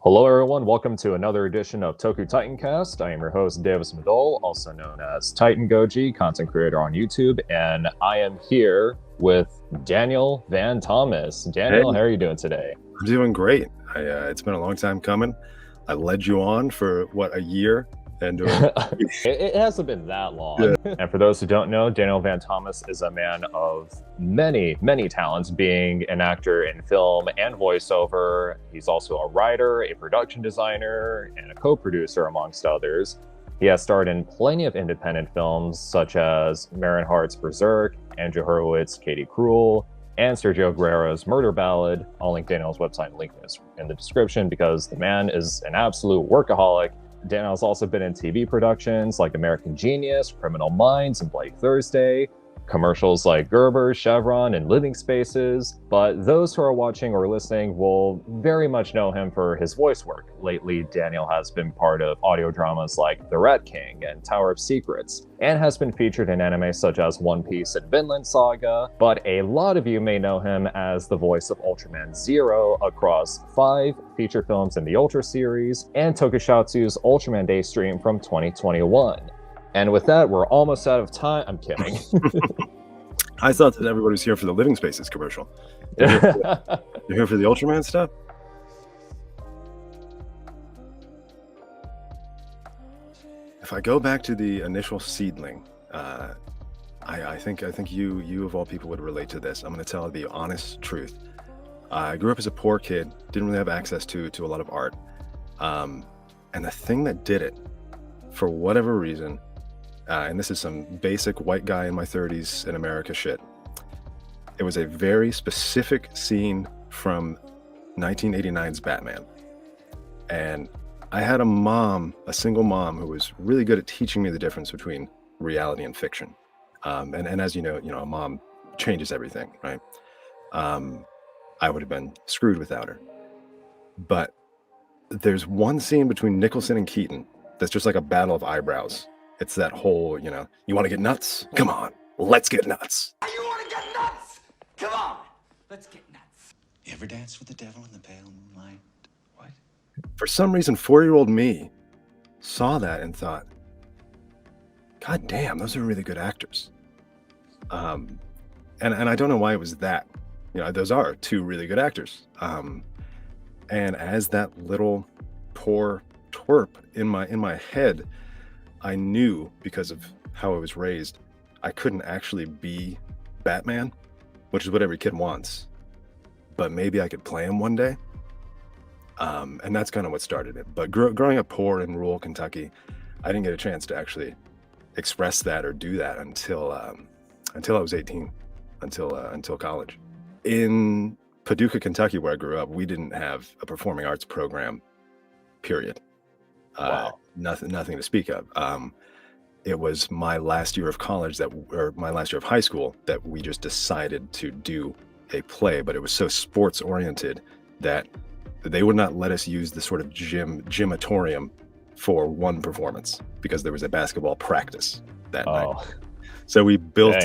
Hello, everyone. Welcome to another edition of TokuTitanCast. I am your host, Davis Madole, also known as Titan Goji, content creator on YouTube, and I am here with Daniel Van Thomas. Daniel, Hey, how are you doing today? I'm doing great. It's been a long time coming. I led you on for a year, and It hasn't been that long. Yeah. And for those who don't know, Daniel Van Thomas is a man of many, many talents, being an actor in film and voiceover. He's also a writer, a production designer, and a co-producer, amongst others. He has starred in plenty of independent films, such as Marin Hart's Berserk, Andrew Horowitz's Katie Cruel, and Sergio Guerrero's Murder Ballad. I'll link Daniel's website and link this in the description because the man is an absolute workaholic. Daniel's also been in TV productions like American Genius, Criminal Minds, and Bloody Thursday, commercials like Gerber, Chevron, and Living Spaces, but those who are watching or listening will very much know him for his voice work. Lately, Daniel has been part of audio dramas like The Rat King and Tower of Secrets, and has been featured in anime such as One Piece and Vinland Saga, but a lot of you may know him as the voice of Ultraman Zero across 5 feature films in the Ultra series, and Tokusatsu's Ultraman Day stream from 2021. And with that, we're almost out of time. I'm kidding. I thought that everybody was here for the Living Spaces commercial. You're here for the Ultraman stuff? If I go back to the initial seedling, I think you of all people would relate to this. I'm going to tell the honest truth. I grew up as a poor kid, didn't really have access to a lot of art, and the thing that did it, for whatever reason, and this is some basic white guy in my 30s in America shit, it was a very specific scene from 1989's Batman. And I had a single mom who was really good at teaching me the difference between reality and fiction. And as you know, a mom changes everything, right? I would have been screwed without her. But there's one scene between Nicholson and Keaton that's just like a battle of eyebrows. It's that whole, you want to get nuts? Come on, let's get nuts. You want to get nuts? Come on, let's get nuts. You ever dance with the devil in the pale moonlight? What? For some reason, 4-year-old me saw that and thought, God damn, those are really good actors. And I don't know why it was that. Those are 2 really good actors. And as that little poor twerp in my head, I knew, because of how I was raised, I couldn't actually be Batman, which is what every kid wants, but maybe I could play him one day. And that's kind of what started it. But growing up poor in rural Kentucky, I didn't get a chance to actually express that or do that until I was 18, until college. In Paducah, Kentucky, where I grew up, we didn't have a performing arts program, period. Wow. Nothing to speak of. It was my last year of college or my last year of high school that we just decided to do a play, but it was so sports oriented that they would not let us use the sort of gymatorium for one performance because there was a basketball practice that night. So we built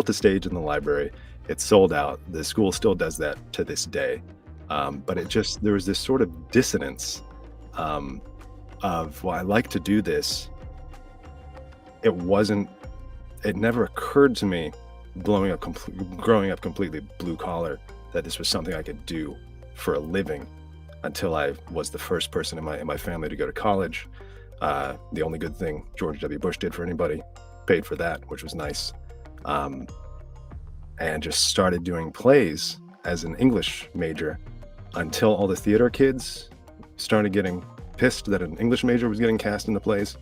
a stage in the library. It sold out. The school still does that to this day. But there was this sort of dissonance of, well, I like to do this. It never occurred to me growing up completely blue collar that this was something I could do for a living until I was the first person in my family to go to college. The only good thing George W. Bush did for anybody, paid for that, which was nice. And just started doing plays as an English major until all the theater kids started getting pissed that an English major was getting cast into plays.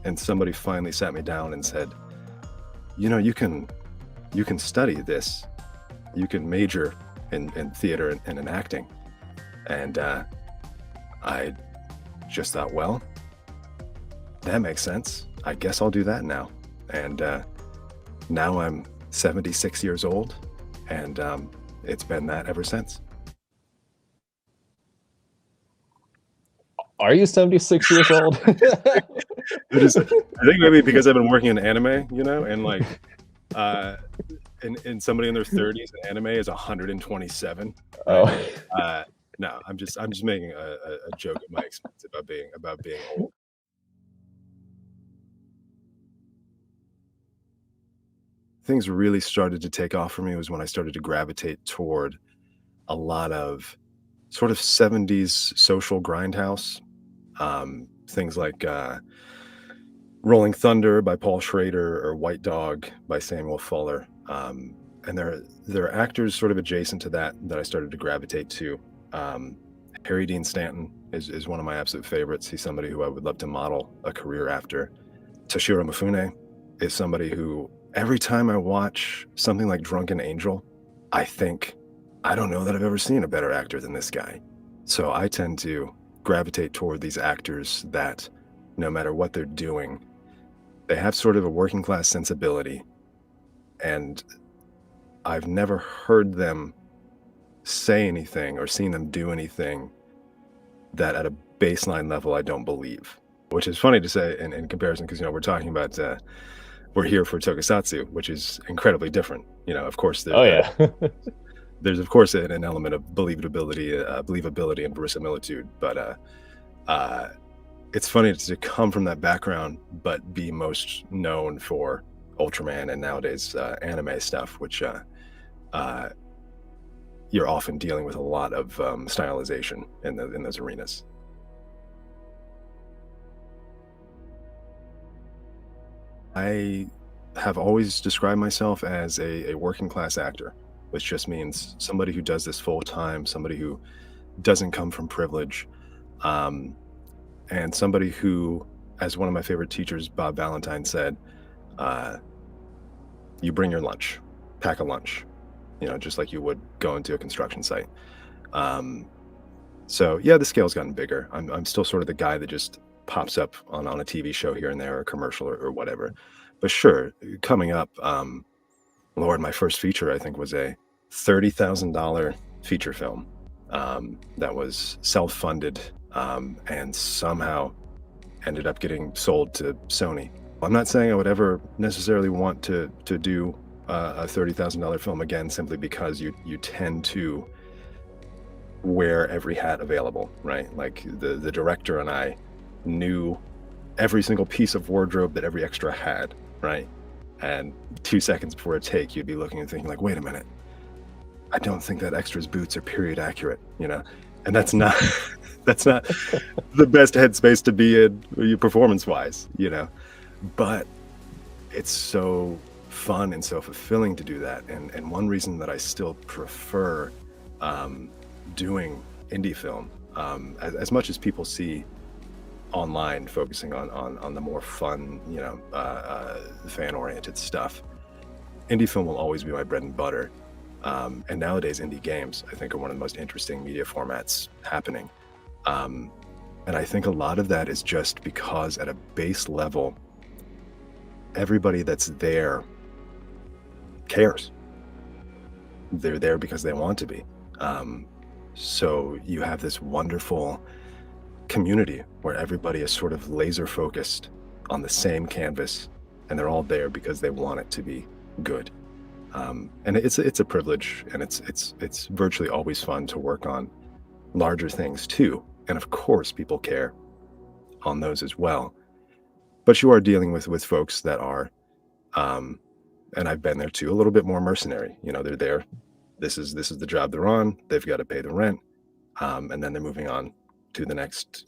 And somebody finally sat me down and said, you can study this. You can major in theater and in acting. And I just thought, well, that makes sense. I guess I'll do that now. And now I'm 76 years old, and it's been that ever since. Are you 76 years old? I think maybe because I've been working in anime, and like and somebody in their 30s in anime is 127. Oh. No, I'm just making a joke at my expense about being old. Things really started to take off for me was when I started to gravitate toward a lot of sort of 70s social grindhouse, things like Rolling Thunder by Paul Schrader or White Dog by Samuel Fuller. And there are actors sort of adjacent to that I started to gravitate to. Um, Harry Dean Stanton is one of my absolute favorites. He's somebody who I would love to model a career after. Toshiro Mifune is somebody who every time I watch something like Drunken Angel, I think, I don't know that I've ever seen a better actor than this guy. So I tend to gravitate toward these actors that no matter what they're doing, they have sort of a working class sensibility. And I've never heard them say anything or seen them do anything that at a baseline level I don't believe. Which is funny to say in comparison because we're talking about we're here for tokusatsu, which is incredibly different. Of course, Oh yeah. there's of course an element of believability and verisimilitude, but it's funny to come from that background, but be most known for Ultraman and nowadays anime stuff, which you're often dealing with a lot of stylization in those arenas. I have always described myself as a working class actor, which just means somebody who does this full time, somebody who doesn't come from privilege, um, and somebody who, as one of my favorite teachers, Bob Valentine, said, uh, you bring your lunch, pack a lunch, just like you would go into a construction site. Um, so yeah, the scale's gotten bigger. I'm still sort of the guy that just pops up on a TV show here and there, or a commercial or whatever. But sure, coming up, Lord, my first feature I think was a $30,000 feature film that was self-funded and somehow ended up getting sold to Sony. I'm not saying I would ever necessarily want to do a $30,000 film again, simply because you tend to wear every hat available, right? Like the director and I knew every single piece of wardrobe that every extra had, right? And 2 seconds before a take, you'd be looking and thinking like, wait a minute, I don't think that extra's boots are period accurate, and that's not that's not the best headspace to be in performance wise, but it's so fun and so fulfilling to do that. And one reason that I still prefer doing indie film, as much as people see online focusing on the more fun, fan-oriented stuff, indie film will always be my bread and butter. And nowadays, indie games, I think, are one of the most interesting media formats happening. And I think a lot of that is just because at a base level, everybody that's there cares. They're there because they want to be. So you have this wonderful community where everybody is sort of laser focused on the same canvas, and they're all there because they want it to be good. And it's a privilege, and it's virtually always fun to work on larger things too. And of course, people care on those as well. But you are dealing with folks that are, and I've been there too, a little bit more mercenary. They're there. This is the job they're on. They've got to pay the rent, and then they're moving on to the next,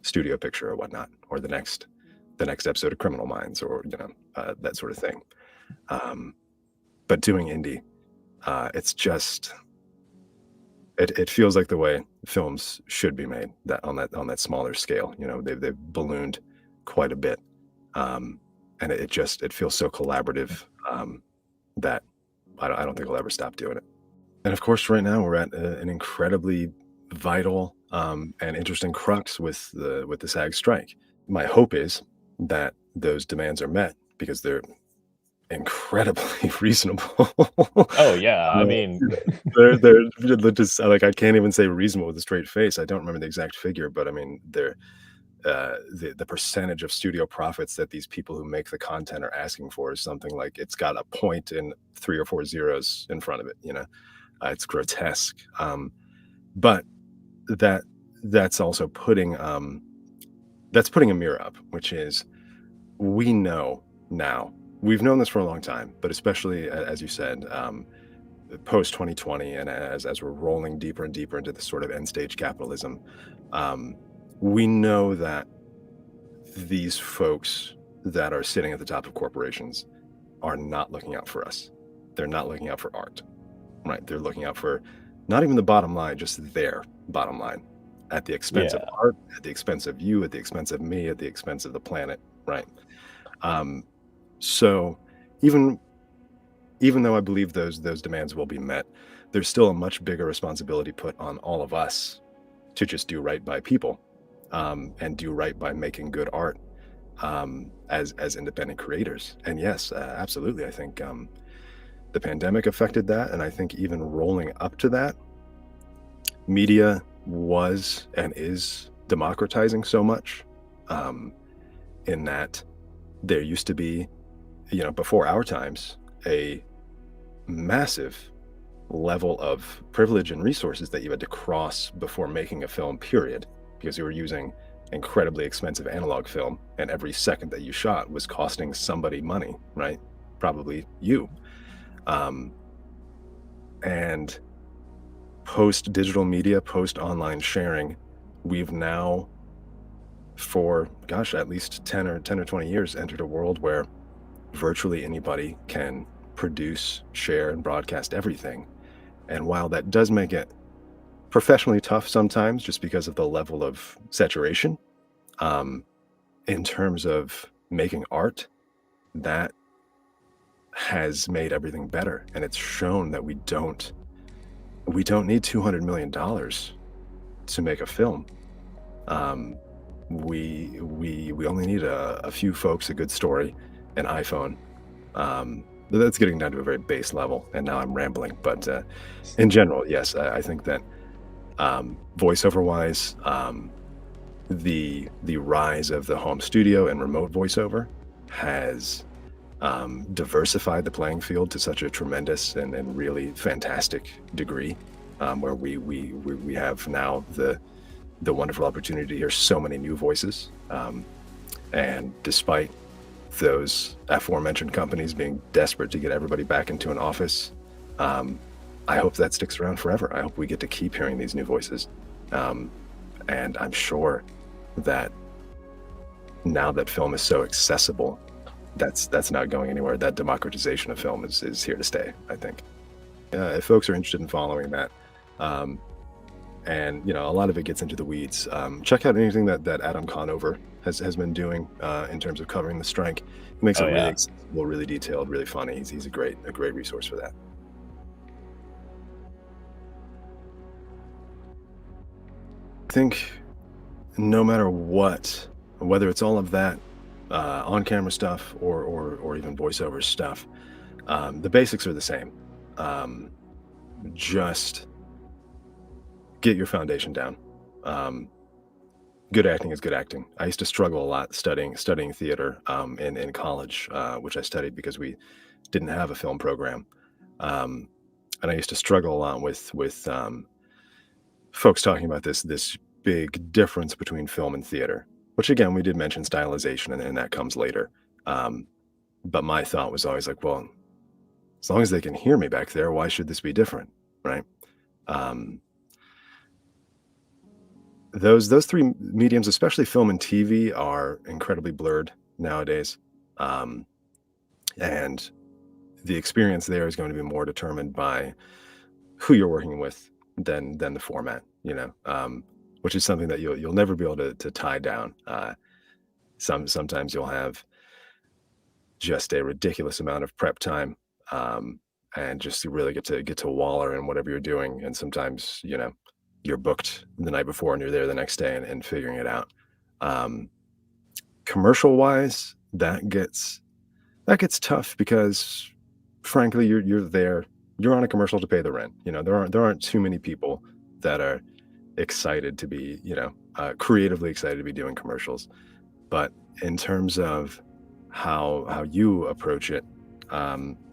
studio picture or whatnot, or the next episode of Criminal Minds, or that sort of thing. But doing indie, it's just it feels like the way films should be made, that on that smaller scale. They've ballooned quite a bit, and it feels so collaborative that I don't think I'll ever stop doing it. And of course, right now we're at an incredibly vital and interesting crux with the SAG strike. My hope is that those demands are met, because they're incredibly reasonable. Oh yeah. I mean, they're just like, I can't even say reasonable with a straight face. I don't remember the exact figure, but I mean, they're the percentage of studio profits that these people who make the content are asking for is something like, it's got a point and 3 or 4 zeros in front of it. It's grotesque. But that that's also putting a mirror up, which is, we know now, we've known this for a long time, but especially as you said, post 2020, and as we're rolling deeper and deeper into this sort of end stage capitalism, um, we know that these folks that are sitting at the top of corporations are not looking out for us. They're not looking out for art, right? They're looking out for not even the bottom line, just their bottom line, at the expense of Yeah. art, at the expense of you, at the expense of me, at the expense of the planet, right? Um, so even even though I believe those demands will be met, there's still a much bigger responsibility put on all of us to just do right by people, and do right by making good art, as independent creators. And yes, absolutely, I think the pandemic affected that, and I think even rolling up to that, media was and is democratizing so much, um, in that there used to be, before our times, a massive level of privilege and resources that you had to cross before making a film, period, because you were using incredibly expensive analog film, and every second that you shot was costing somebody money, right? Probably you. Um, and post digital media, post online sharing, we've now, for gosh, at least 10 or 20 years, entered a world where virtually anybody can produce, share, and broadcast everything. And while that does make it professionally tough sometimes, just because of the level of saturation, um, in terms of making art, that has made everything better. And it's shown that we don't need $200 million to make a film. Um, we only need a few folks, a good story, an iPhone. But that's getting down to a very base level, and now I'm rambling. But in general, yes, I think that, voiceover wise, the rise of the home studio and remote voiceover has, diversified the playing field to such a tremendous and really fantastic degree, where we have now the wonderful opportunity to hear so many new voices. And despite those aforementioned companies being desperate to get everybody back into an office, um, I hope that sticks around forever. I hope we get to keep hearing these new voices. Um, and I'm sure that now that film is so accessible, that's not going anywhere. That democratization of film is here to stay, I think. If folks are interested in following that, um, and a lot of it gets into the weeds, check out anything that Adam Conover has been doing, in terms of covering the strike. He makes it Oh really yeah. accessible, really detailed, really funny. He's a great resource for that. I think no matter what, whether it's all of that, on-camera stuff, or even voiceover stuff, the basics are the same. Um, just get your foundation down. Um, Good acting is good acting. I used to struggle a lot studying theater, in college, which I studied because we didn't have a film program, um, and I used to struggle a lot with folks talking about this big difference between film and theater. Which again, we did mention stylization, and that comes later. Um, but my thought was always like, well, as long as they can hear me back there, why should this be different, right? Um, those three mediums, especially film and TV, are incredibly blurred nowadays, um, and the experience there is going to be more determined by who you're working with than the format, which is something that you'll never be able to tie down. Sometimes you'll have just a ridiculous amount of prep time, um, and just to really get to waller in whatever you're doing. And sometimes you're booked the night before and you're there the next day, and figuring it out. Um, Commercial wise, that gets tough because frankly you're there, you're on a commercial to pay the rent. There aren't too many people that are excited to be, creatively excited to be doing commercials. But in terms of how you approach it,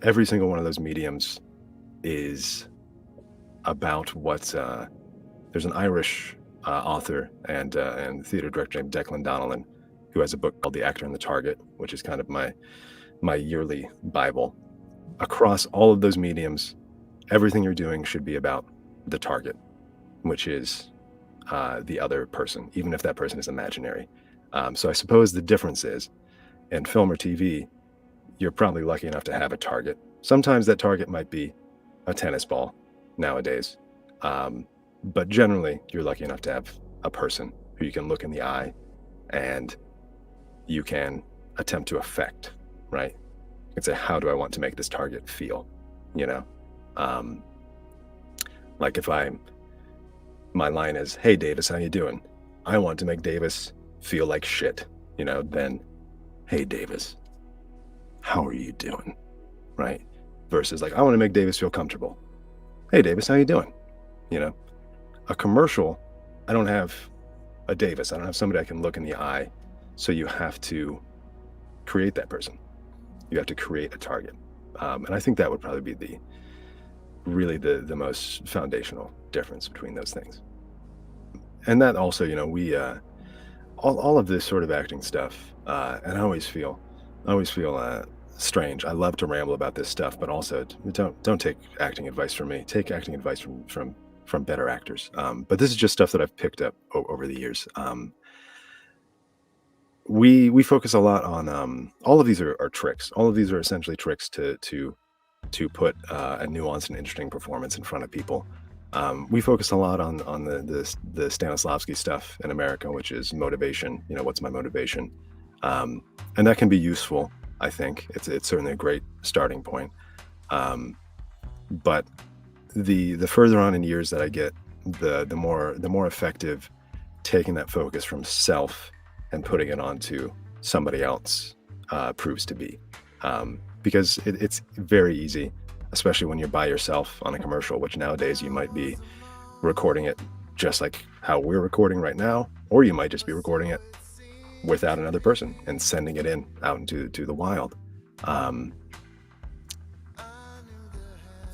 every single one of those mediums is about what, there's an Irish author and theater director named Declan Donnellan, who has a book called The Actor and the Target, which is kind of my yearly Bible. Across all of those mediums, everything you're doing should be about the target, which is the other person, even if that person is imaginary. So I suppose the difference is, in film or TV, you're probably lucky enough to have a target. Sometimes that target might be a tennis ball nowadays. But generally, you're lucky enough to have a person who you can look in the eye and you can attempt to affect, right? You can say, how do I want to make this target feel? You know, like if my line is, hey, Davis, how you doing? I want to make Davis feel like shit, you know, then, hey, Davis, how are you doing? Right? Versus like, I want to make Davis feel comfortable. Hey, Davis, how you doing? You know, a commercial, I don't have a Davis. I don't have somebody I can look in the eye. So you have to create that person. You have to create a target. And I think that would probably be really the most foundational difference between those things. And that also, you know, we all of this sort of acting stuff, and I always feel strange. I love to ramble about this stuff, but also don't take acting advice from me. Take acting advice from better actors. But this is just stuff that I've picked up over the years. We focus a lot on all of these are tricks. All of these are essentially tricks to put a nuanced and interesting performance in front of people. We focus a lot on the Stanislavski stuff in America, which is motivation. You know, what's my motivation? And that can be useful. I think it's certainly a great starting point. But the further on in years that I get, the more effective taking that focus from self and putting it onto somebody else proves to be. Because it's very easy, especially when you're by yourself on a commercial, which nowadays you might be recording it just like how we're recording right now, or you might just be recording it without another person and sending it out into the wild.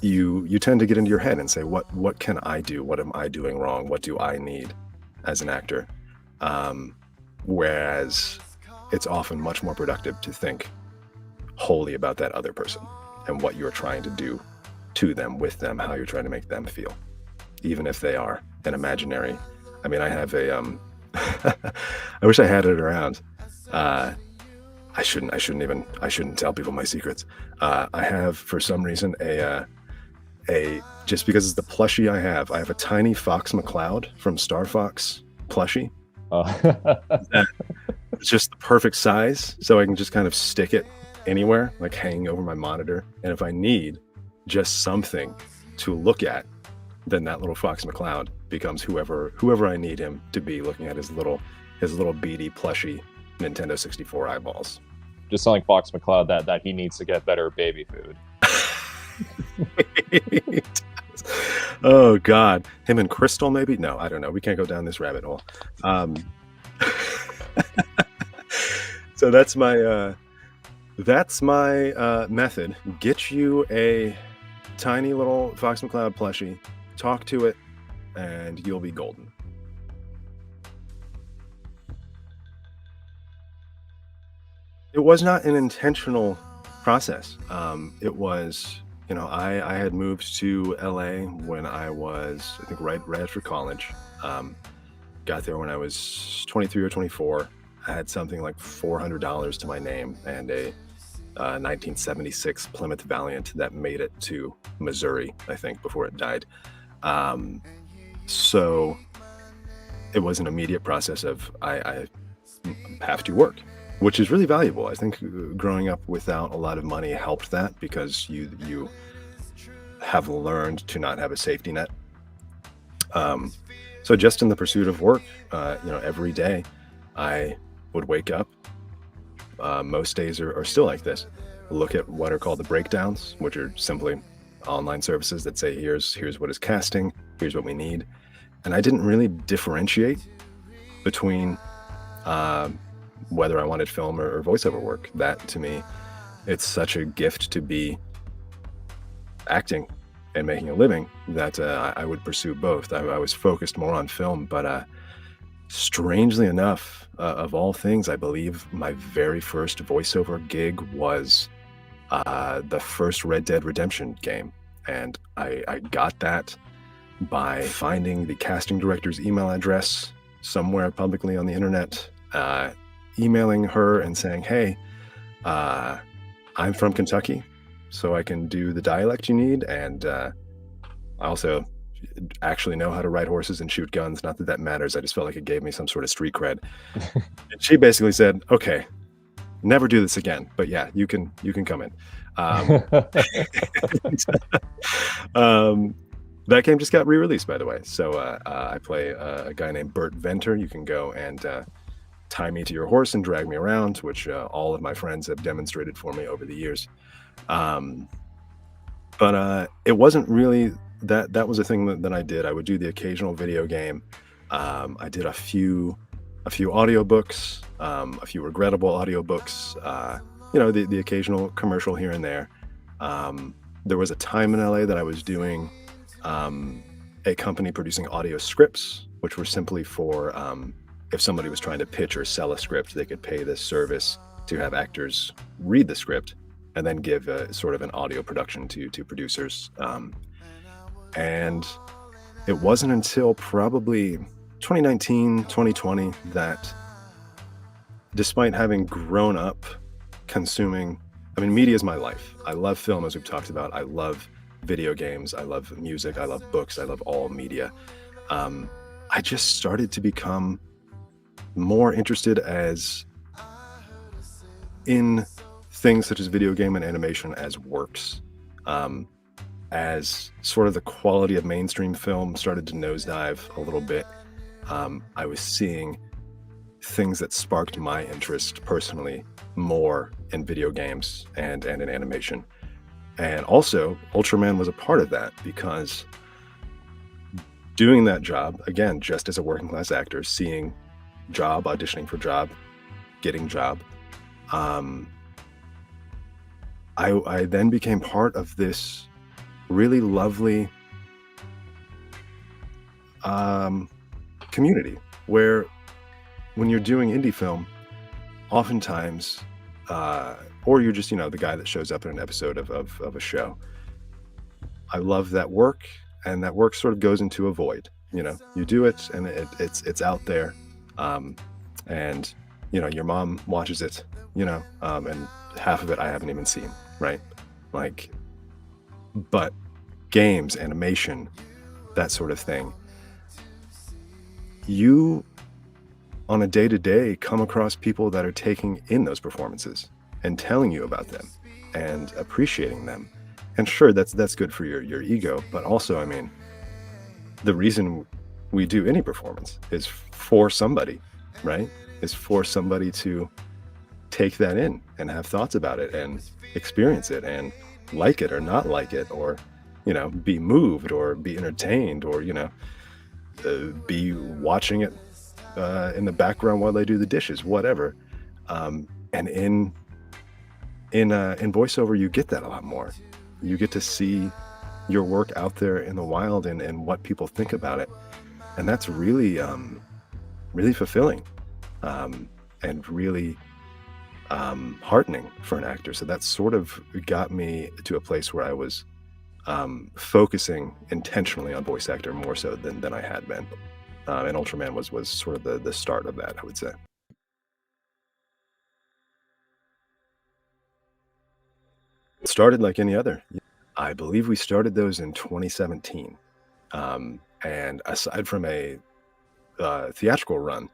You tend to get into your head and say, what can I do? What am I doing wrong? What do I need as an actor? Whereas it's often much more productive to think wholly about that other person and what you're trying to do to them, with them, how you're trying to make them feel, even if they are an imaginary. I mean, I have a I wish I had it around. I shouldn't tell people my secrets. I have, for some reason, a just because it's the plushie I have a tiny Fox McCloud from Star Fox plushie. It's just the perfect size, so I can just kind of stick it anywhere, like hanging over my monitor. And if I need just something to look at, then that little Fox McCloud becomes whoever I need him to be, looking at his little beady plushy Nintendo 64 eyeballs. Just sound like Fox McCloud that he needs to get better baby food. Oh God, him and Crystal maybe? No, I don't know. We can't go down this rabbit hole. So that's my method. Get you a tiny little Fox McCloud plushie, talk to it, and you'll be golden. It was not an intentional process. It was, you know, I had moved to LA when I was, I think, right after college. Got there when I was 23 or 24. I had something like $400 to my name and a 1976 Plymouth Valiant that made it to Missouri, I think, before it died. So it was an immediate process of I have to work, which is really valuable. I think growing up without a lot of money helped that, because you have learned to not have a safety net. So just in the pursuit of work, every day I would wake up. Most days are still like this. Look at what are called the breakdowns, which are simply online services that say, here's what is casting, here's what we need. And I didn't really differentiate between whether I wanted film or voiceover work. That, to me, it's such a gift to be acting and making a living, that I would pursue both. I was focused more on film, but strangely enough, of all things, I believe my very first voiceover gig was the first Red Dead Redemption game. And I got that by finding the casting director's email address somewhere publicly on the internet, emailing her and saying, hey, I'm from Kentucky, so I can do the dialect you need. And I also actually know how to ride horses and shoot guns. Not that that matters. I just felt like it gave me some sort of street cred. And she basically said, okay, never do this again. But yeah, you can come in. That game just got re-released, by the way. So I play a guy named Bert Venter. You can go and tie me to your horse and drag me around, which all of my friends have demonstrated for me over the years. But it wasn't really that was a thing that I did. I would do the occasional video game. I did a few audiobooks, a few regrettable audiobooks, the occasional commercial here and there. There was a time in LA that I was doing a company producing audio scripts, which were simply for if somebody was trying to pitch or sell a script, they could pay this service to have actors read the script and then give sort of an audio production to producers. And it wasn't until probably 2019, 2020 that, despite having grown up consuming, media is my life. I love film, as we've talked about. I love video games. I love music. I love books. I love all media. I just started to become more interested in things such as video game and animation as works. As sort of the quality of mainstream film started to nosedive a little bit, I was seeing things that sparked my interest personally more in video games and in animation. And also, Ultraman was a part of that, because doing that job, again, just as a working class actor, seeing job, auditioning for job, getting job, I then became part of this really lovely community where, when you're doing indie film, oftentimes, or you're just, the guy that shows up in an episode of a show, I love that work, and that work sort of goes into a void. You do it, and it's out there, and your mom watches it, and half of it I haven't even seen, right? But games, animation, that sort of thing, you, on a day-to-day, come across people that are taking in those performances and telling you about them and appreciating them. And sure, that's good for your ego, but also, the reason we do any performance is for somebody, right? Is for somebody to take that in and have thoughts about it and experience it and like it or not like it, or be moved or be entertained, or be watching it in the background while they do the dishes, whatever. And in voiceover, you get that a lot more. You get to see your work out there in the wild and what people think about it, and that's really really fulfilling, and really heartening for an actor. So that sort of got me to a place where I was focusing intentionally on voice actor more so than I had been. And Ultraman was sort of the start of that, I would say. It started like any other. I believe we started those in 2017. And aside from a theatrical run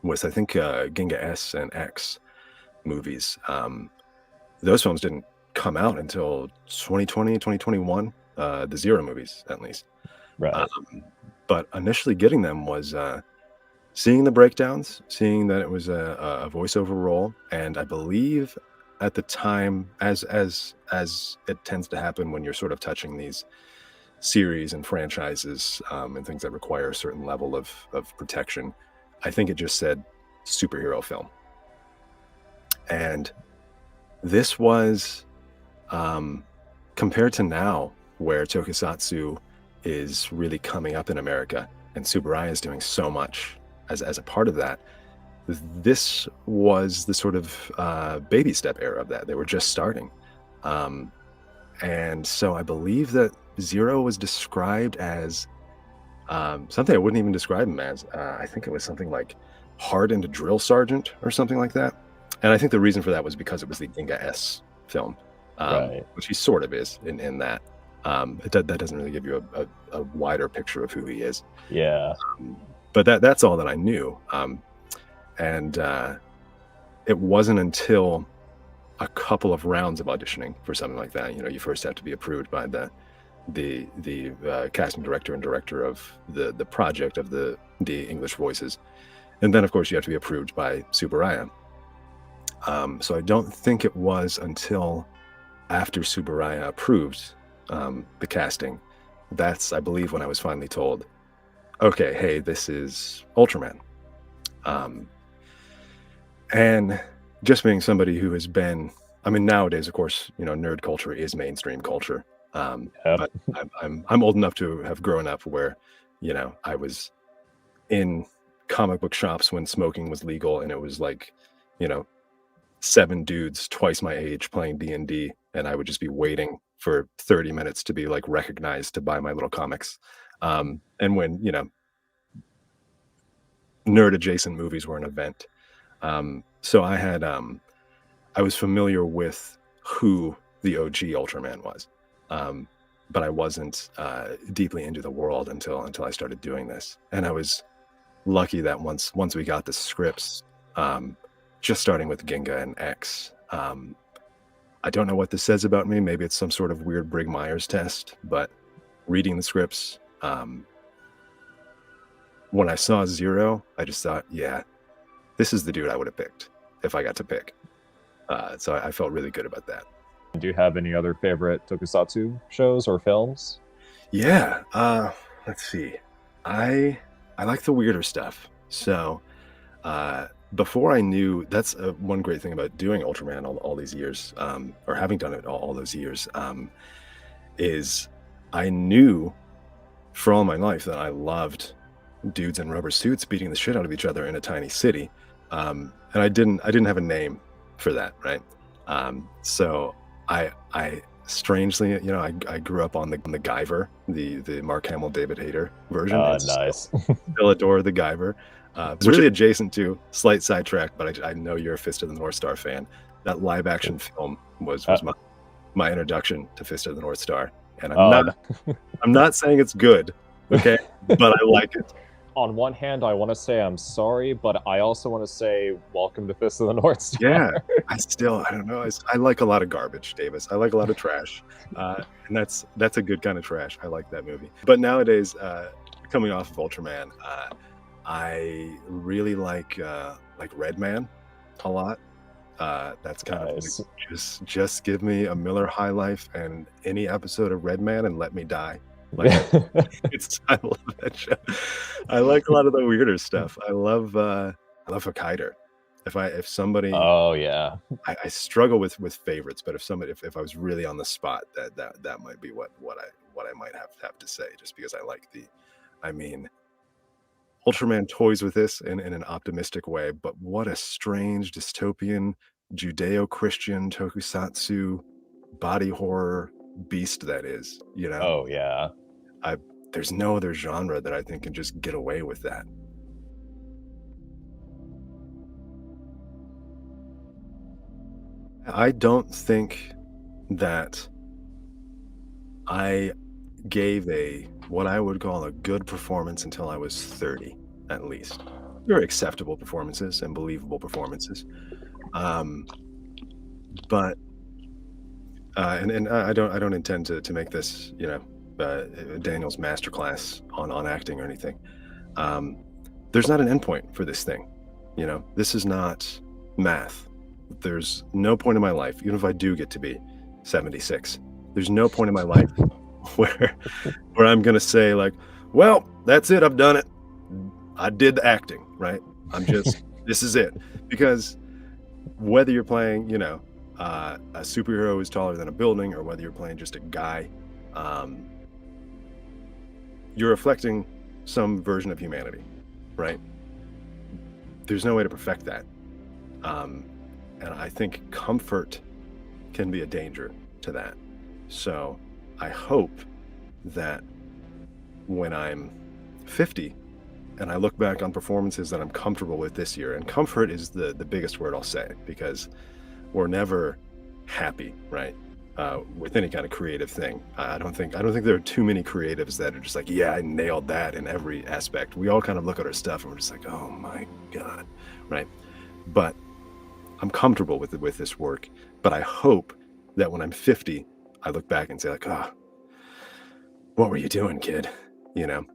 with, I think, Ginga S and X movies, those films didn't come out until 2020, 2021, the Zero movies, at least. Right. But initially getting them was seeing the breakdowns, seeing that it was a voiceover role, and I believe at the time, as it tends to happen when you're sort of touching these series and franchises and things that require a certain level of protection, I think it just said superhero film. And this was, compared to now, where tokusatsu is really coming up in America, and Tsuburaya is doing so much as a part of that. This was the sort of baby step era of that. They were just starting. And so I believe that Zero was described as something I wouldn't even describe him as. I think it was something like hardened drill sergeant or something like that. And I think the reason for that was because it was the Ginga S film, Right. which he sort of is in that. That doesn't really give you a wider picture of who he is. Yeah. But that's all that I knew. And it wasn't until a couple of rounds of auditioning for something like that. You first have to be approved by the casting director and director of the project of the English voices, and then of course you have to be approved by Tsuburaya. So I don't think it was until after Tsuburaya approved the casting, that's, I believe, when I was finally told, okay, hey, this is Ultraman. And just being somebody who has been, I mean, nowadays, of course, nerd culture is mainstream culture. Yep. But I'm old enough to have grown up where, I was in comic book shops when smoking was legal, and it was like, 7 dudes twice my age playing D&D, and I would just be waiting for 30 minutes to be like recognized to buy my little comics. And when, nerd adjacent movies were an event. So I was familiar with who the OG Ultraman was. But I wasn't deeply into the world until I started doing this. And I was lucky that once we got the scripts, just starting with Ginga and X, I don't know what this says about me. Maybe it's some sort of weird Brig Myers test, but reading the scripts, when I saw Zero, I just thought, yeah, this is the dude I would have picked if I got to pick. So I felt really good about that. Do you have any other favorite tokusatsu shows or films? Yeah, let's see. I like the weirder stuff. So before I knew, that's one great thing about doing Ultraman all these years, or having done it all those years, is I knew for all my life that I loved dudes in rubber suits beating the shit out of each other in a tiny city, and I didn't have a name for that, right? So I strangely, I grew up on the Guyver, the Mark Hamill, David Hayter version. Nice. Still adore the Guyver. It's really adjacent to, slight sidetrack, but I know you're a Fist of the North Star fan. That live action film was my introduction to Fist of the North Star, and I'm not saying it's good, okay, but I like it. On one hand, I want to say I'm sorry, but I also want to say welcome to Fist of the North Star. Yeah, I don't know. I like a lot of garbage, Davis. I like a lot of trash, and that's a good kind of trash. I like that movie. But nowadays, coming off of Ultraman, I really like Red Man a lot. That's kind Nice. of like, just give me a Miller High Life and any episode of Red Man and let me die. Like, I love that show. I like a lot of the weirder stuff. I love Hokkaido. If somebody, Oh yeah. I struggle with favorites, but if I was really on the spot, that might be what I might have to say, just because I mean, Ultraman toys with this in an optimistic way, but what a strange dystopian Judeo-Christian tokusatsu body horror beast that is, Oh yeah. There's no other genre that I think can just get away with that. I don't think that I gave what I would call a good performance until I was 30, at least. There are acceptable performances and believable performances, but and I don't intend to make this Daniel's masterclass on acting or anything. There's not an endpoint for this thing. This is not math. There's no point in my life, even if I do get to be 76, there's no point in my life where I'm gonna say like, well, that's it, I've done it, I did the acting, right? I'm just this is it. Because whether you're playing a superhero who's taller than a building, or whether you're playing just a guy you're reflecting some version of humanity, right? There's no way to perfect that. And I think comfort can be a danger to that. So I hope that when I'm 50 and I look back on performances that I'm comfortable with this year, and comfort is the biggest word I'll say, because we're never happy, right? With any kind of creative thing. I don't think there are too many creatives that are just like, yeah, I nailed that in every aspect. We all kind of look at our stuff and we're just like, oh my God, right? But I'm comfortable with this work, but I hope that when I'm 50, I look back and say like, oh, what were you doing, kid? You know,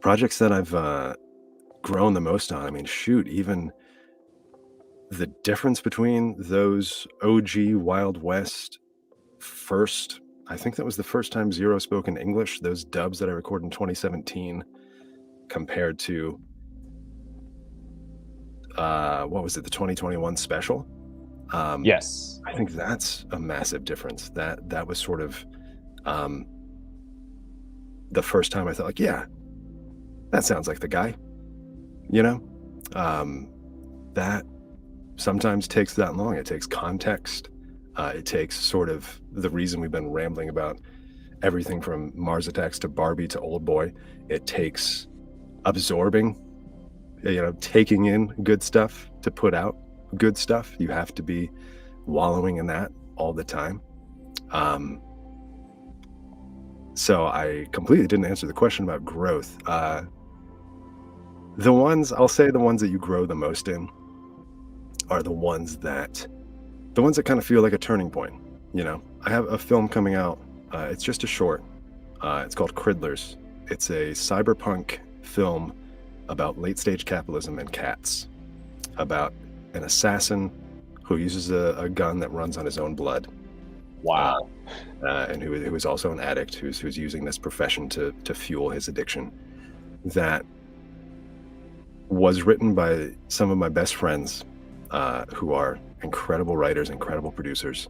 projects that I've grown the most on. I mean, shoot, even the difference between those OG Wild West first, I think that was the first time Zero spoke in English, those dubs that I recorded in 2017 compared to what was it, the 2021 special? Yes. I think that's a massive difference. That was sort of the first time I thought like, yeah, that sounds like the guy, you know? That sometimes takes that long. It takes context. It takes sort of the reason we've been rambling about everything from Mars Attacks to Barbie to Old Boy. It takes absorbing, taking in good stuff to put out good stuff. You have to be wallowing in that all the time. So I completely didn't answer the question about growth. The ones that you grow the most in are the ones that kind of feel like a turning point. I have a film coming out. It's just a short. It's called Criddlers. It's a cyberpunk film about late stage capitalism and cats, about an assassin who uses a gun that runs on his own blood. Wow. And who is also an addict who's using this profession to fuel his addiction. That was written by some of my best friends who are incredible writers, incredible producers,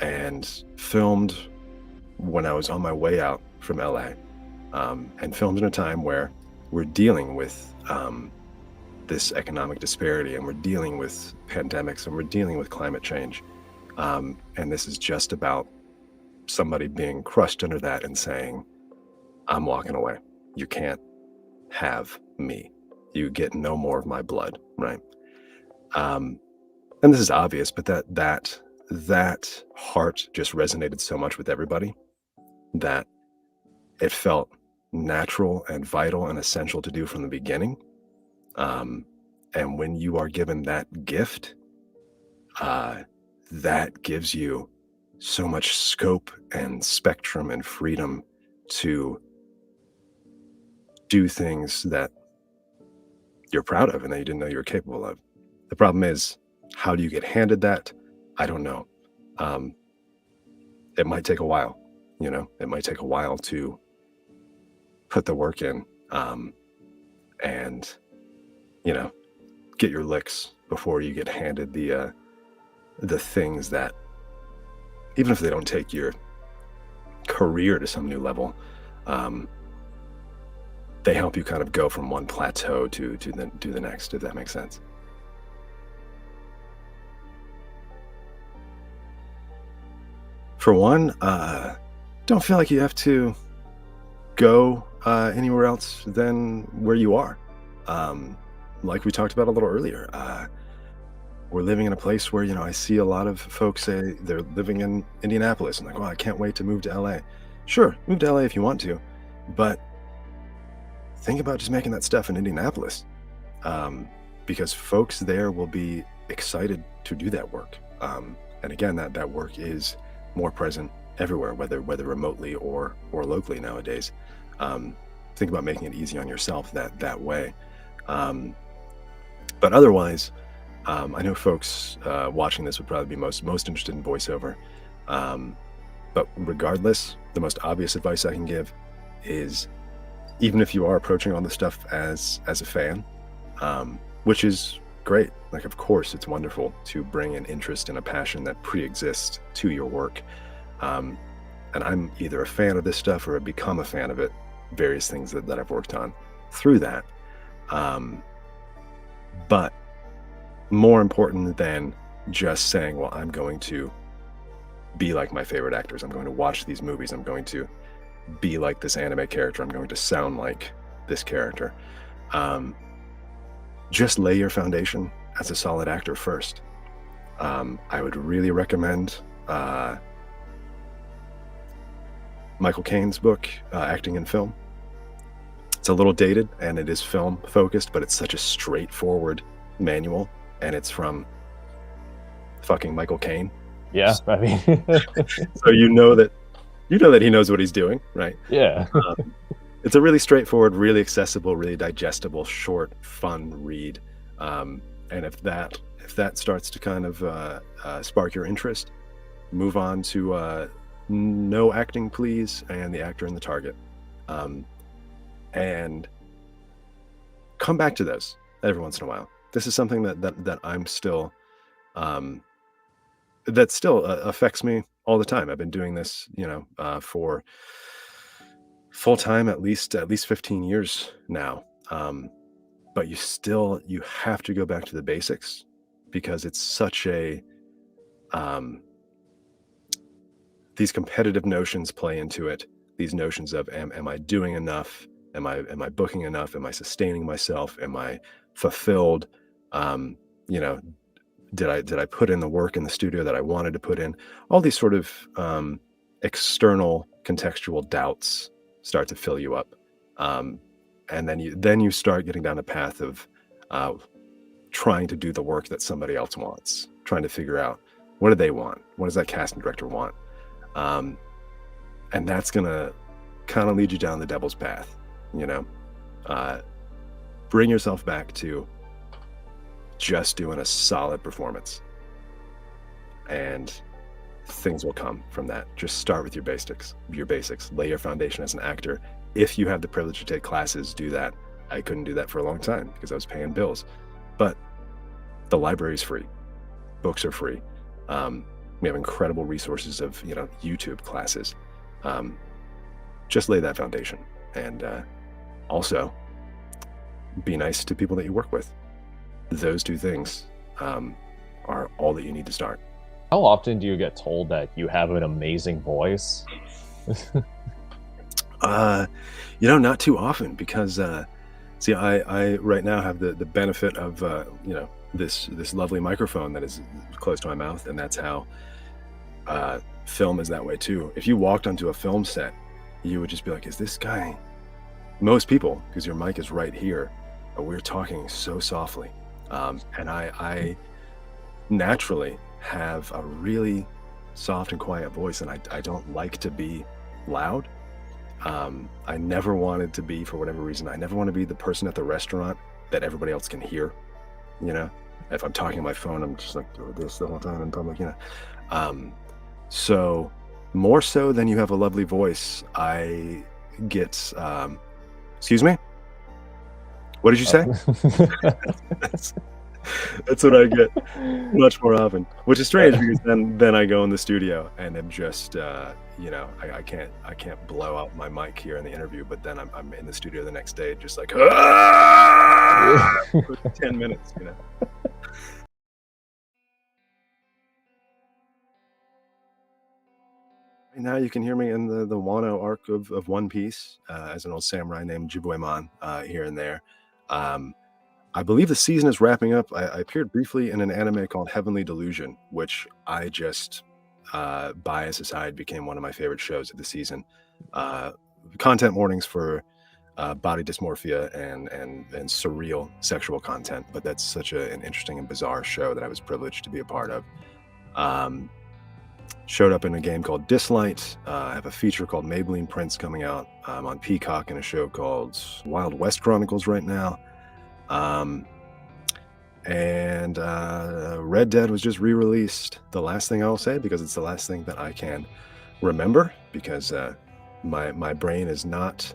and filmed when I was on my way out from LA, and filmed in a time where we're dealing with this economic disparity, and we're dealing with pandemics, and we're dealing with climate change. And this is just about somebody being crushed under that and saying, I'm walking away. You can't have me. You get no more of my blood, right? And this is obvious, but that heart just resonated so much with everybody that it felt natural and vital and essential to do from the beginning. And when you are given that gift, that gives you so much scope and spectrum and freedom to do things that you're proud of and that you didn't know you were capable of. The problem is, how do you get handed that? I don't know. It might take a while, it might take a while to put the work in, and, get your licks before you get handed the things that, even if they don't take your career to some new level, they help you kind of go from one plateau to the next, if that makes sense. For one, don't feel like you have to go anywhere else than where you are. Like we talked about a little earlier, we're living in a place where, I see a lot of folks say they're living in Indianapolis and like, well, I can't wait to move to LA. Sure, move to LA if you want to, but think about just making that stuff in Indianapolis, because folks there will be excited to do that work. And again, that work is more present everywhere, whether remotely or locally nowadays. Think about making it easy on yourself that way. But otherwise, I know folks watching this would probably be most interested in voiceover. But regardless, the most obvious advice I can give is, even if you are approaching all this stuff as a fan, which is great. Like, of course, it's wonderful to bring an interest and a passion that pre-exists to your work. and I'm either a fan of this stuff or have become a fan of it, various things that I've worked on through that. But more important than just saying, well, I'm going to be like my favorite actors, I'm going to watch these movies, I'm going to be like this anime character, I'm going to sound like this character. Just lay your foundation as a solid actor first. I would really recommend Michael Caine's book, Acting in Film. It's a little dated and it is film focused, but it's such a straightforward manual, and it's from fucking Michael Caine. Yeah, I mean, So you know that he knows what he's doing, right? yeah. It's a really straightforward, really accessible, really digestible, short, fun read. And if that starts to kind of spark your interest, move on to No Acting Please and The Actor and the Target. And come back to those every once in a while. This is something that I'm still that still affects me all the time. I've been doing this, for full time at least 15 years now. But you have to go back to the basics, because it's such a these competitive notions play into it. These notions of am I doing enough? Am I booking enough? Am I sustaining myself? Am I fulfilled? Did I put in the work in the studio that I wanted to put in? All these sort of external contextual doubts start to fill you up, and then you start getting down a path of trying to do the work that somebody else wants, trying to figure out what do they want, what does that casting director want, and that's gonna kind of lead you down the devil's path. Bring yourself back to just doing a solid performance, and things will come from that. Just start with your basics, lay your foundation as an actor. If you have the privilege to take classes, do that. I couldn't do that for a long time because I was paying bills, but the library is free, books are free. We have incredible resources of YouTube classes. Just lay that foundation, and also be nice to people that you work with. Those two things are all that you need to start. How often do you get told that you have an amazing voice? Not too often, because I right now have the benefit of this lovely microphone that is close to my mouth, and that's how film is that way too. If you walked onto a film set, you would just be like, is this guy? Most people, because your mic is right here, we're talking so softly, and I naturally have a really soft and quiet voice, and I don't like to be loud. I never wanted to be, for whatever reason, I never want to be the person at the restaurant that everybody else can hear. If I'm talking on my phone, I'm just like doing this the whole time in public. So more so than you have a lovely voice, I get excuse me, what did you say? That's what I get much more often, which is strange, because then I go in the studio and I'm just I can't blow out my mic here in the interview, but then I'm in the studio the next day just like for 10 minutes. Right now you can hear me in the Wano arc of One Piece, as an old samurai named Jibuemon, here and there. I believe the season is wrapping up. I appeared briefly in an anime called Heavenly Delusion, which I just, bias aside, became one of my favorite shows of the season. Content warnings for body dysmorphia and surreal sexual content, but that's such an interesting and bizarre show that I was privileged to be a part of. Showed up in a game called Dislight. I have a feature called Maybelline Prince coming out on Peacock, and a show called Wild West Chronicles right now. And Red Dead was just re-released. The last thing I'll say, because it's the last thing that I can remember, because my brain is not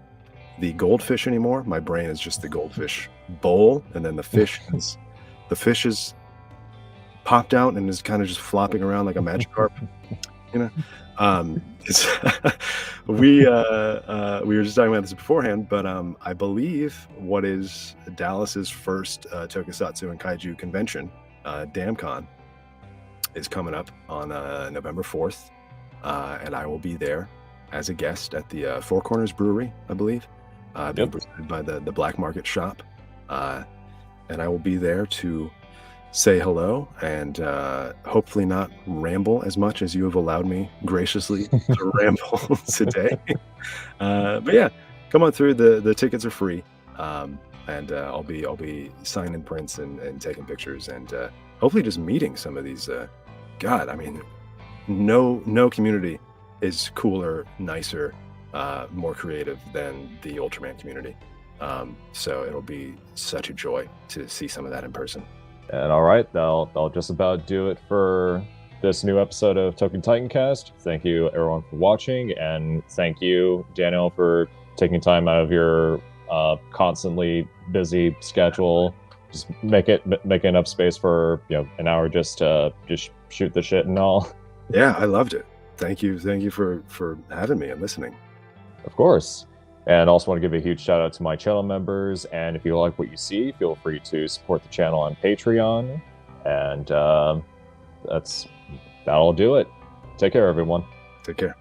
the goldfish anymore. My brain is just the goldfish bowl, and then the fish is popped out and is kind of just flopping around like a Magikarp. It's we were just talking about this beforehand, but I believe what is Dallas's first Tokusatsu and Kaiju convention, DamCon, is coming up on November 4th, and I will be there as a guest at the Four Corners Brewery, I believe, being Yep. presented by the Black Market Shop, and I will be there to say hello and hopefully not ramble as much as you have allowed me graciously to ramble today. But yeah, come on through. The tickets are free, and I'll be signing prints and taking pictures and hopefully just meeting some of these. God, I mean, no community is cooler, nicer, more creative than the Ultraman community. So it'll be such a joy to see some of that in person. And all right, that'll just about do it for this new episode of TokuTitanCast. Thank you, everyone, for watching, and thank you, Daniel, for taking time out of your constantly busy schedule. Just making enough space for an hour just to shoot the shit and all. Yeah, I loved it. Thank you for having me and listening. Of course. And also want to give a huge shout out to my channel members. And if you like what you see, feel free to support the channel on Patreon. And that'll do it. Take care, everyone. Take care.